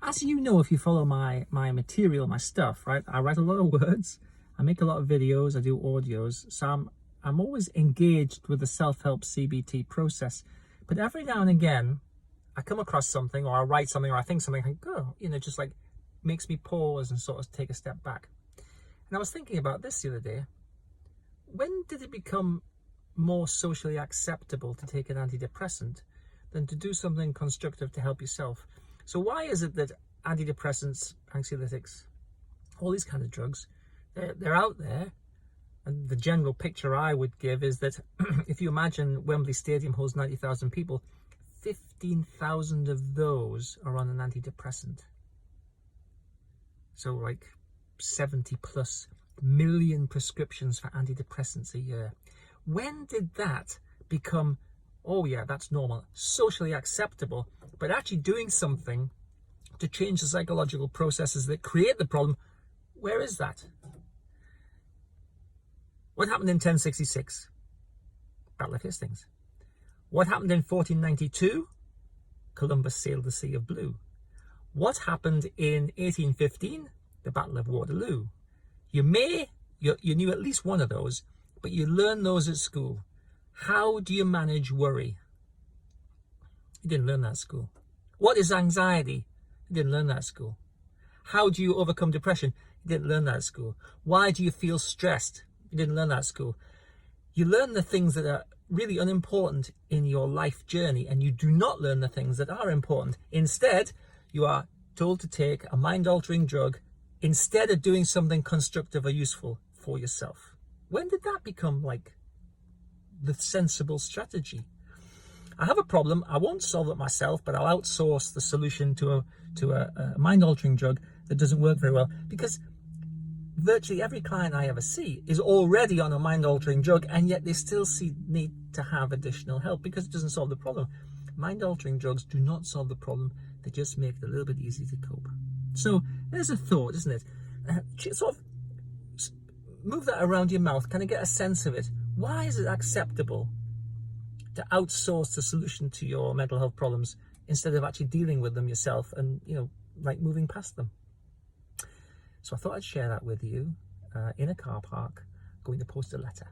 As you know, if you follow my material, my stuff, right, I write a lot of words, I make a lot of videos, I do audios, so I'm always engaged with the self-help CBT process. But every now and again, I come across something, or I write something, or I think something, I think, oh, you know, just like makes me pause and sort of take a step back. And I was thinking about this the other day. When did it become more socially acceptable to take an antidepressant than to do something constructive to help yourself? So why is it that antidepressants, anxiolytics, all these kind of drugs, they're out there, and the general picture I would give is that if you imagine Wembley Stadium holds 90,000 people, 15,000 of those are on an antidepressant. So like 70 plus million prescriptions for antidepressants a year. When did that become, oh yeah, that's normal, socially acceptable, but actually doing something to change the psychological processes that create the problem? Where is that? What happened in 1066? Battle of Hastings. What happened in 1492? Columbus sailed the Sea of Blue. What happened in 1815? The Battle of Waterloo. You knew at least one of those, but you learn those at school. How do you manage worry? You didn't learn that at school. What is anxiety? You didn't learn that at school. How do you overcome depression? You didn't learn that at school. Why do you feel stressed? You didn't learn that at school. You learn the things that are really unimportant in your life journey, and you do not learn the things that are important. Instead, you are told to take a mind-altering drug instead of doing something constructive or useful for yourself. When did that become like the sensible strategy? I have a problem. I won't solve it myself, but I'll outsource the solution to a mind-altering drug that doesn't work very well, because virtually every client I ever see is already on a mind-altering drug, and yet they still need to have additional help because it doesn't solve the problem. Mind-altering drugs do not solve the problem. They just make it a little bit easier to cope. So there's a thought, isn't it? Sort of move that around your mouth, kind of get a sense of it. Why is it acceptable to outsource the solution to your mental health problems instead of actually dealing with them yourself and, you know, like moving past them? So I thought I'd share that with you in a car park, going to post a letter.